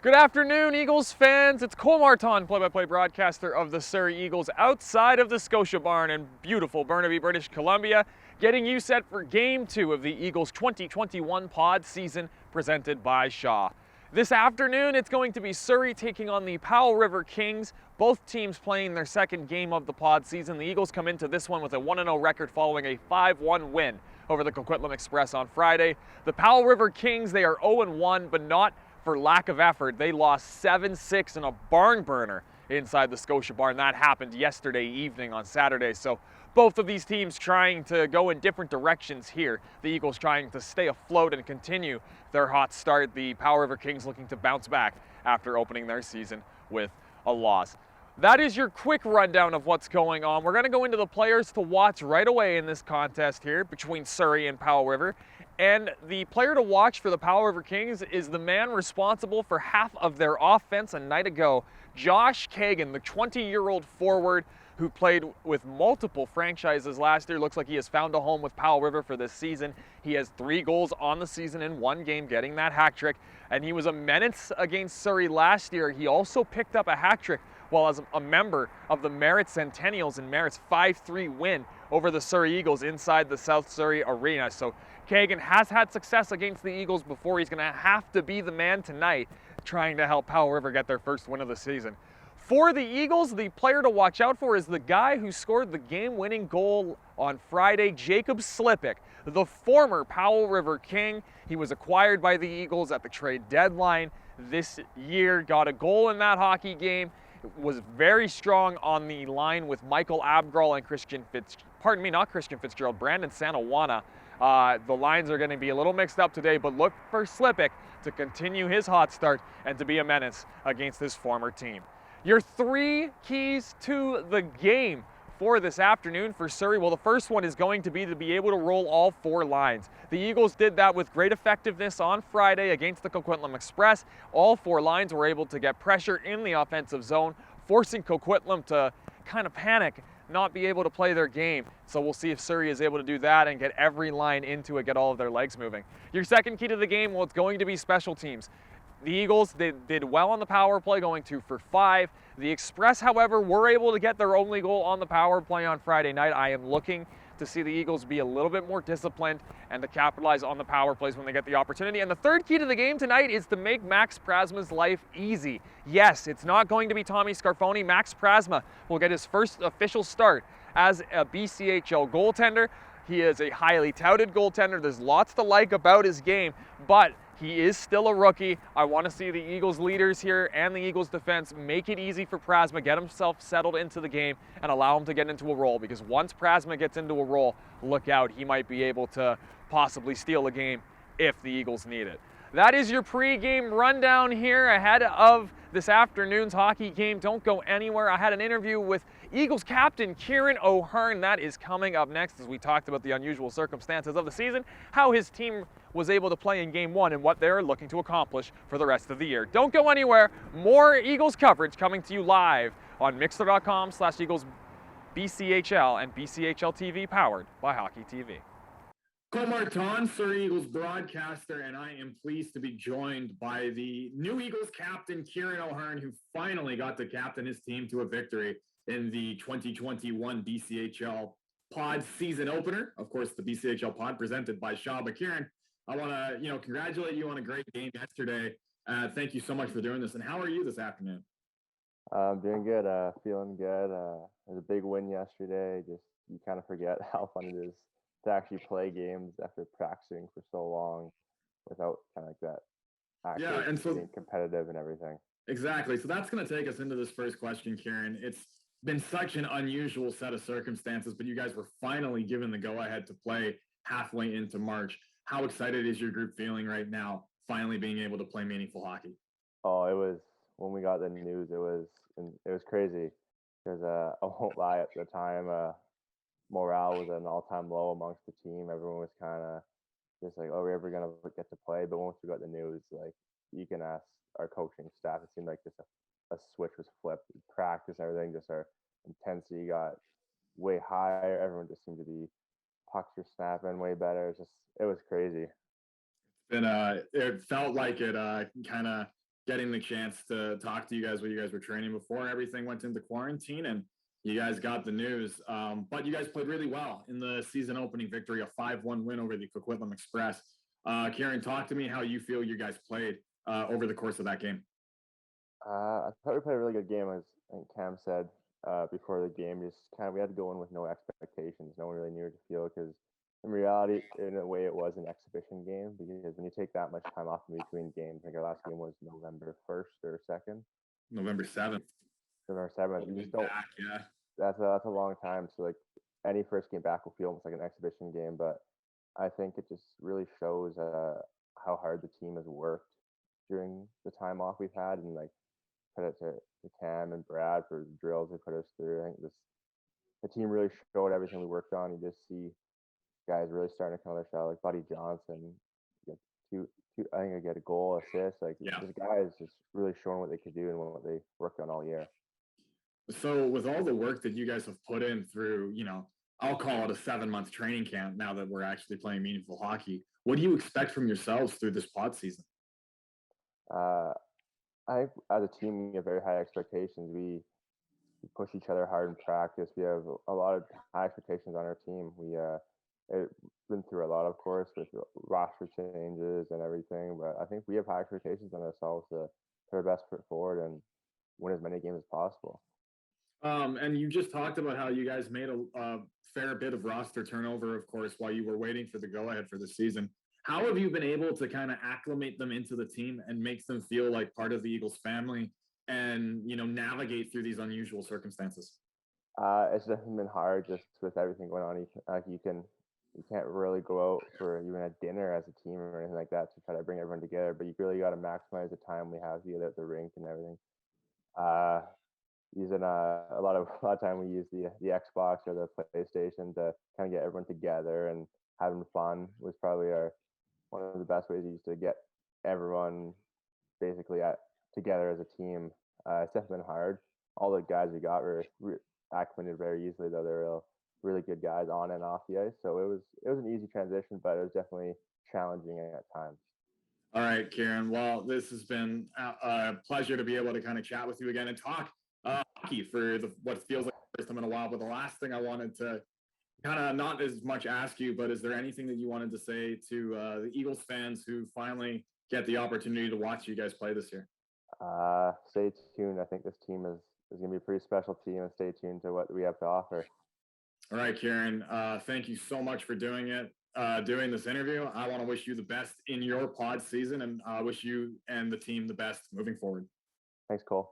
Good afternoon, Eagles fans. It's Marton, play-by-play broadcaster of the Surrey Eagles outside of the Scotia Barn in beautiful Burnaby, British Columbia, getting you set for Game 2 of the Eagles 2021 pod season presented by Shaw. This afternoon, it's going to be Surrey taking on the Powell River Kings, both teams playing their second game of the pod season. The Eagles come into this one with a 1-0 record following a 5-1 win over the Coquitlam Express on Friday. The Powell River Kings, they are 0-1, but not for lack of effort. They lost 7-6 in a barn burner inside the Scotia Barn. That happened yesterday evening on Saturday. So both of these teams trying to go in different directions here. The Eagles trying to stay afloat and continue their hot start. The Powell River Kings looking to bounce back after opening their season with a loss. That is your quick rundown of what's going on. We're going to go into the players to watch right away in this contest here between Surrey and Powell River. And the player to watch for the Powell River Kings is the man responsible for half of their offense a night ago, Josh Kagan, the 20-year-old forward who played with multiple franchises last year. Looks like he has found a home with Powell River for this season. He has 3 goals on the season in 1 game, getting that hat trick. And he was a menace against Surrey last year. He also picked up a hat trick while as a member of the Merritt Centennials in Merritt's 5-3 win over the Surrey Eagles inside the South Surrey Arena. So Kagan has had success against the Eagles before. He's going to have to be the man tonight trying to help Powell River get their first win of the season. For the Eagles, the player to watch out for is the guy who scored the game-winning goal on Friday, Jacob Slipik, the former Powell River King. He was acquired by the Eagles at the trade deadline this year, got a goal in that hockey game, was very strong on the line with Michael Abgrall and Brandon Sanawana. The lines are going to be a little mixed up today, but look for Slipik to continue his hot start and to be a menace against his former team. Your 3 keys to the game for this afternoon for Surrey. Well, the first one is going to be able to roll all 4 lines. The Eagles did that with great effectiveness on Friday against the Coquitlam Express. All 4 lines were able to get pressure in the offensive zone, forcing Coquitlam to kind of panic, not be able to play their game. So we'll see if Surrey is able to do that and get every line into it, get all of their legs moving. Your second key to the game, well, it's going to be special teams. The Eagles, they did well on the power play, going 2 for 5. The Express, however, were able to get their only goal on the power play on Friday night. I am looking to see the Eagles be a little bit more disciplined and to capitalize on the power plays when they get the opportunity. And the third key to the game tonight is to make Max Prasma's life easy. Yes, it's not going to be Tommy Scarfoni. Max Prasma will get his first official start as a BCHL goaltender. He is a highly touted goaltender. There's lots to like about his game, but he is still a rookie. I want to see the Eagles leaders here and the Eagles defense make it easy for Prasma, get himself settled into the game, and allow him to get into a roll, because once Prasma gets into a roll, look out, he might be able to possibly steal a game if the Eagles need it. That is your pre-game rundown here ahead of this afternoon's hockey game. Don't go anywhere. I had an interview with Eagles captain Kieran O'Hearn. That is coming up next as we talked about the unusual circumstances of the season, how his team was able to play in Game 1 and what they're looking to accomplish for the rest of the year. Don't go anywhere. More Eagles coverage coming to you live on Mixer.com/Eagles BCHL and BCHL TV, powered by Hockey TV. Marton, Surrey Eagles broadcaster, and I am pleased to be joined by the new Eagles captain, Kieran O'Hearn, who finally got to captain his team to a victory in the 2021 BCHL pod season opener. Of course, the BCHL pod presented by Shaw. But Kieran, I want to, congratulate you on a great game yesterday. Thank you so much for doing this. And how are you this afternoon? I'm doing good. Feeling good. It was a big win yesterday. Just you kind of forget how fun it is to actually play games after practicing for so long without kind of like that actually and so being competitive and everything. Exactly. So that's going to take us into this first question, Kieran. It's been such an unusual set of circumstances, but you guys were finally given the go-ahead to play halfway into March. How excited is your group feeling right now, finally being able to play meaningful hockey? Oh, it was, when we got the news, it was crazy because I won't lie, at the time morale was at an all-time low amongst the team. Everyone was kind of just like, oh, we're ever going to get to play? But once we got the news, like, you can ask our coaching staff, it seemed like just a switch was flipped. Practice, everything, just our intensity got way higher. Everyone just seemed to be, pucks were snapping way better. It was crazy. It felt like it kind of getting the chance to talk to you guys while you guys were training before everything went into quarantine, and you guys got the news. But you guys played really well in the season opening victory, a 5-1 win over the Coquitlam Express. Kieran, talk to me how you feel you guys played over the course of that game. I thought we played a really good game, as I think Cam said before the game. Just kind of we had to go in with no expectations. No one really knew what to feel because in reality, in a way, it was an exhibition game because when you take that much time off in between games, I think our last game was November 1st or 2nd. November 7th. November 7th. You just don't. Back, yeah. That's a long time. So like any first game back will feel almost like an exhibition game, but I think it just really shows how hard the team has worked during the time off we've had, and like credit to Cam and Brad for the drills they put us through. I think the team really showed everything we worked on. You just see guys really starting to come their shot, like Buddy Johnson. I think I get a goal, assist. Like this guys just really showing what they could do and what they worked on all year. So with all the work that you guys have put in through, I'll call it a 7-month training camp now that we're actually playing meaningful hockey, what do you expect from yourselves through this pod season? I think as a team, we have very high expectations. We push each other hard in practice. We have a lot of high expectations on our team. It's been through a lot, of course, with roster changes and everything, but I think we have high expectations on ourselves to put our best foot forward and win as many games as possible. And you just talked about how you guys made a fair bit of roster turnover, of course, while you were waiting for the go-ahead for the season. How have you been able to kind of acclimate them into the team and make them feel like part of the Eagles family and, navigate through these unusual circumstances? It's definitely been hard just with everything going on. You can't really go out for even a dinner as a team or anything like that to try to bring everyone together, but you really got to maximize the time we have together at the rink and everything. Using a lot of time we use the Xbox or the PlayStation to kind of get everyone together, and having fun was probably one of the best ways we used to get everyone basically together as a team. It's definitely been hard. All the guys we got were acclimated very easily, though. They're really good guys on and off the ice, so it was an easy transition, but it was definitely challenging at times. All right, Kieran. Well, this has been a pleasure to be able to kind of chat with you again and talk hockey for what feels like the first time in a while. But the last thing I wanted to kind of not as much ask you, but is there anything that you wanted to say to the Eagles fans who finally get the opportunity to watch you guys play this year? Stay tuned. I think this team is going to be a pretty special team, and stay tuned to what we have to offer. All right, Kieran. Thank you so much for doing this interview. I want to wish you the best in your pod season, and wish you and the team the best moving forward. Thanks, Cole.